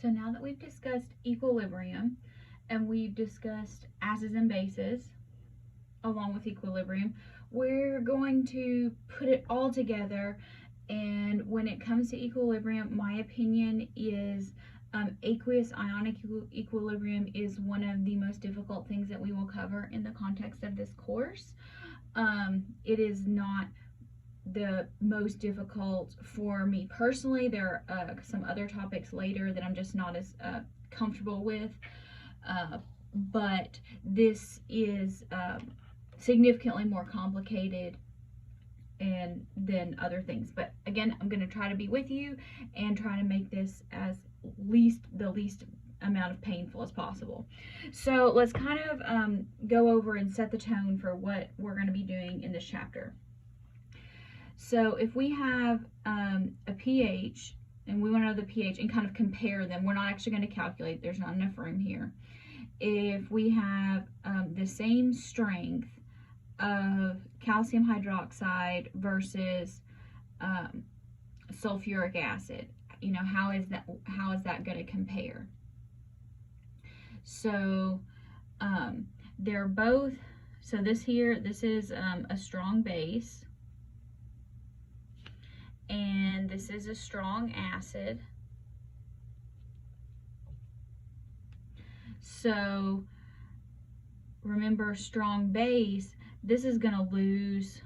So now that we've discussed equilibrium and we've discussed acids and bases along with equilibrium, we're going to put it all together. And when it comes to equilibrium, my opinion is aqueous ionic equilibrium is one of the most difficult things that we will cover in the context of this course. It is not the most difficult for me personally. There are some other topics later that I'm just not as comfortable with, but this is significantly more complicated than other things. But again, I'm going to try to be with you and try to make this as the least amount of painful as possible. So let's kind of go over and set the tone for what we're going to be doing in this chapter. So if we have a pH and we want to know the pH and kind of compare them, we're not actually going to calculate, there's not enough room here. If we have the same strength of calcium hydroxide versus sulfuric acid, you know, how is that going to compare? So they're both, so this is a strong base, and this is a strong acid. So remember, strong base, this is going to lose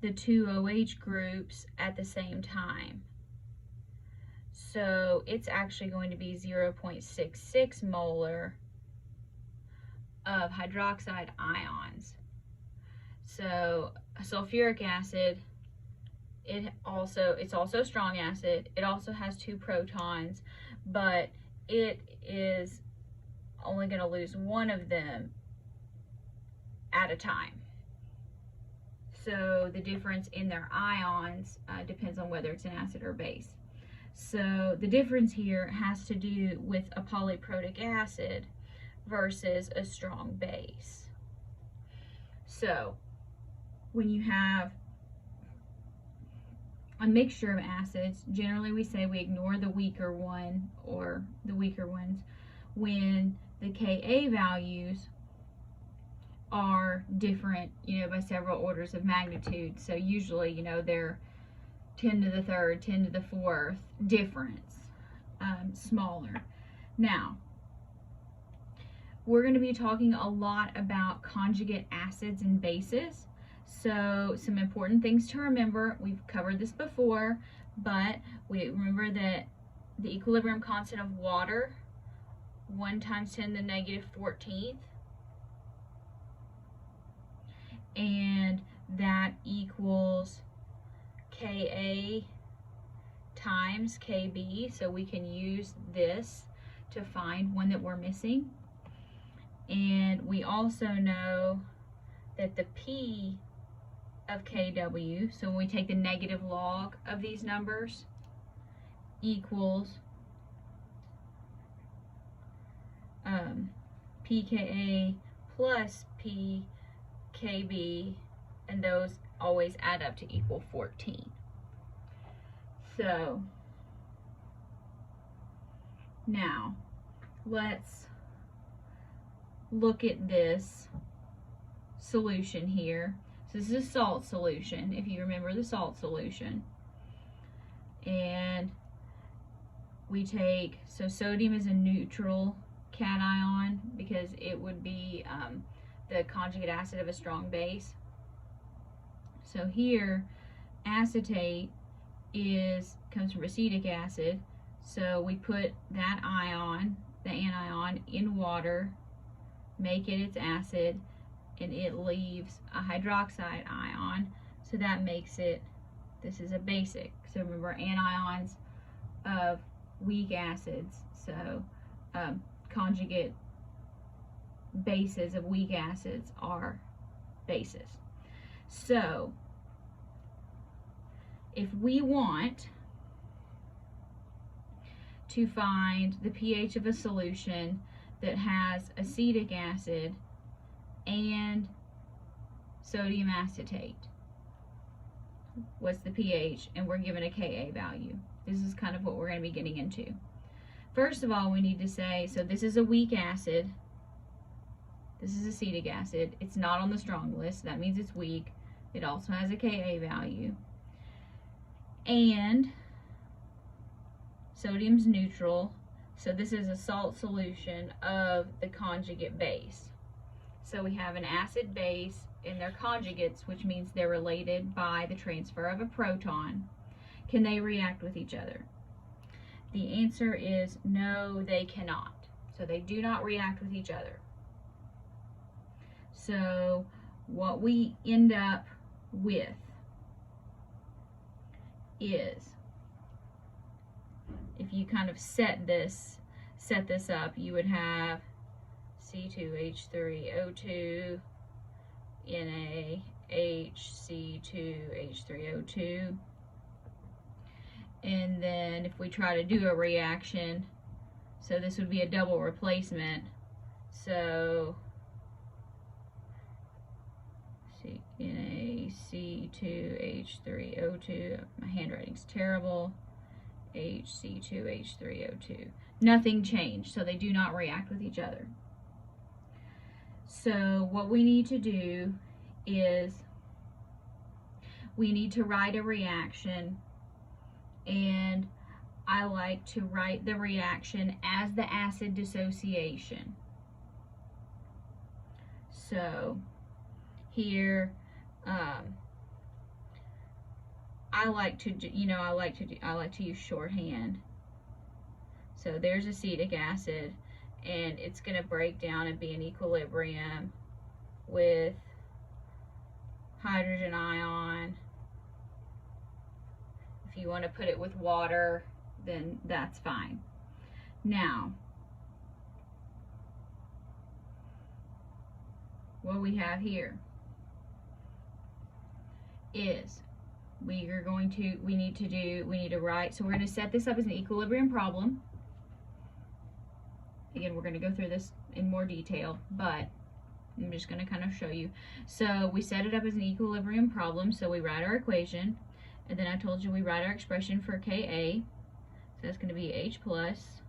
the two OH groups at the same time. So it's actually going to be 0.66 molar of hydroxide ions. So sulfuric acid, it's also a strong acid. It also has 2 protons, but it is only going to lose one of them at a time. So the difference in their ions depends on whether it's an acid or base. So the difference here has to do with a polyprotic acid versus a strong base. So when you have a mixture of acids, generally we say we ignore the weaker one or the weaker ones when the Ka values are different, you know, by several orders of magnitude. So usually, you know, they're 10 to the third, 10 to the fourth difference, smaller. Now, we're going to be talking a lot about conjugate acids and bases. So some important things to remember, we've covered this before, but we remember that the equilibrium constant of water, 1 times 10 to the negative 14th, and that equals Ka times Kb, so we can use this to find one that we're missing. And we also know that the P of Kw, so when we take the negative log of these numbers, equals pKa plus pKb, and those always add up to equal 14. So now let's look at this solution here. So this is a salt solution, if you remember the salt solution. And we take, so sodium is a neutral cation because it would be the conjugate acid of a strong base. So here, acetate comes from acetic acid, so we put that ion, the anion, in water, make it its acid, and it leaves a hydroxide ion, so that makes it, this is a basic. So remember, anions of weak acids, so conjugate bases of weak acids are bases. So if we want to find the pH of a solution that has acetic acid and sodium acetate, what's the pH? And we're given a Ka value. This is kind of what we're going to be getting into. First of all, we need to say, so this is a weak acid. This is acetic acid. It's not on the strong list. That means it's weak. It also has a Ka value. And sodium's neutral. So this is a salt solution of the conjugate base. So we have an acid base and their conjugates, which means they're related by the transfer of a proton. Can they react with each other? The answer is no, they cannot. So they do not react with each other. So what we end up with is, if you kind of set this up, you would have C2H3O2, NaHC2H3O2. And then if we try to do a reaction, so this would be a double replacement. So NaC2H3O2, my handwriting's terrible, HC2H3O2. Nothing changed, so they do not react with each other. So what we need to do is we need to write a reaction, and I like to write the reaction as the acid dissociation. So here, I like to use shorthand. So there's acetic acid, and it's going to break down and be in equilibrium with hydrogen ion. If you want to put it with water, then that's fine. Now, what we have here is we need to write, so we're going to set this up as an equilibrium problem. Again, we're going to go through this in more detail, but I'm just going to kind of show you. So we set it up as an equilibrium problem, so we write our equation, and then I told you we write our expression for Ka. So that's going to be H plus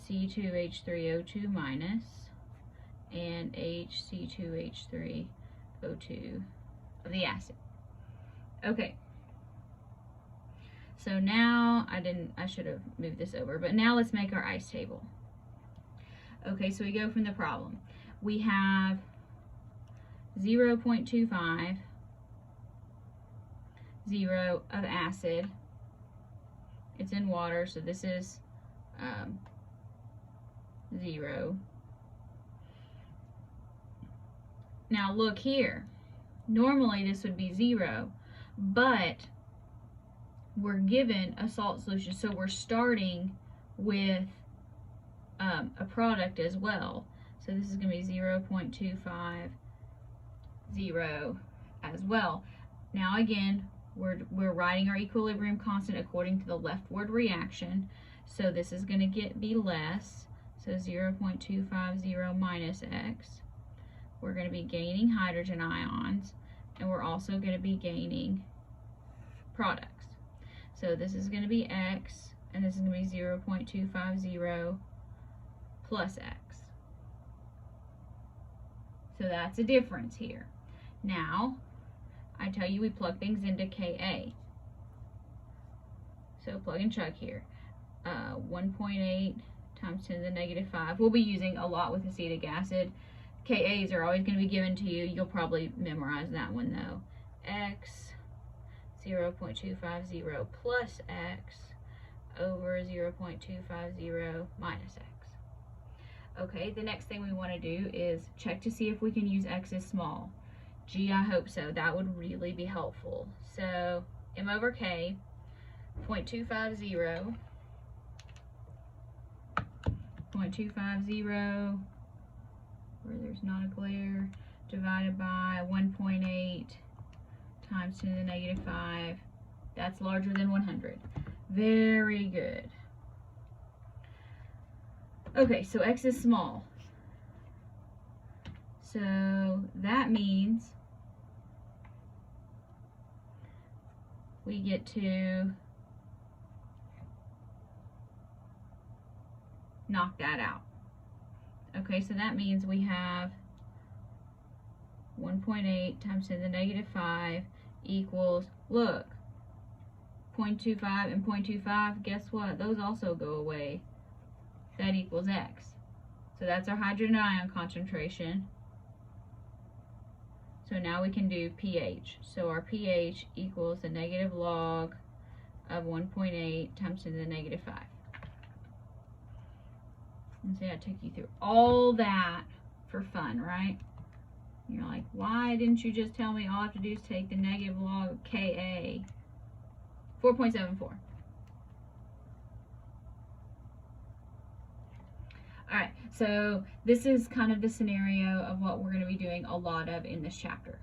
C2H3O2 minus and HC2H3O2 of the acid. Okay. So now, I should have moved this over, but now let's make our ice table. Okay, so we go from the problem. We have 0.25 of acid. It's in water, so this is 0. Now look here. Normally this would be 0, but we're given a salt solution, so we're starting with a product as well. So this is going to be 0.250 as well. Now again, we're writing our equilibrium constant according to the leftward reaction. So this is going to be less. So 0.250 minus X. We're going to be gaining hydrogen ions, and we're also going to be gaining products. So this is going to be X, and this is going to be 0.250 plus X. So that's a difference here. Now, I tell you we plug things into Ka. So plug and chug here. 1.8 times 10 to the negative 5. We'll be using a lot with acetic acid. Ka's are always going to be given to you. You'll probably memorize that one though. X 0.250 plus X over 0.250 minus X. Okay, the next thing we want to do is check to see if we can use X as small. Gee, I hope so. That would really be helpful. So M over K, 0.250, where there's not a glare, divided by 1.8 times 10 to the negative 5. That's larger than 100. Very good. Okay, so X is small. So that means we get to knock that out. Okay, so that means we have 1.8 times 10 to the negative 5 equals, look, 0.25 and 0.25, guess what? Those also go away. That equals X. So that's our hydrogen ion concentration. So now we can do pH. So our pH equals the negative log of 1.8 times 10 to the negative 5. And see, I took you through all that for fun, right? You're like, why didn't you just tell me all I have to do is take the negative log of Ka? 4.74. Alright, so this is kind of the scenario of what we're going to be doing a lot of in this chapter.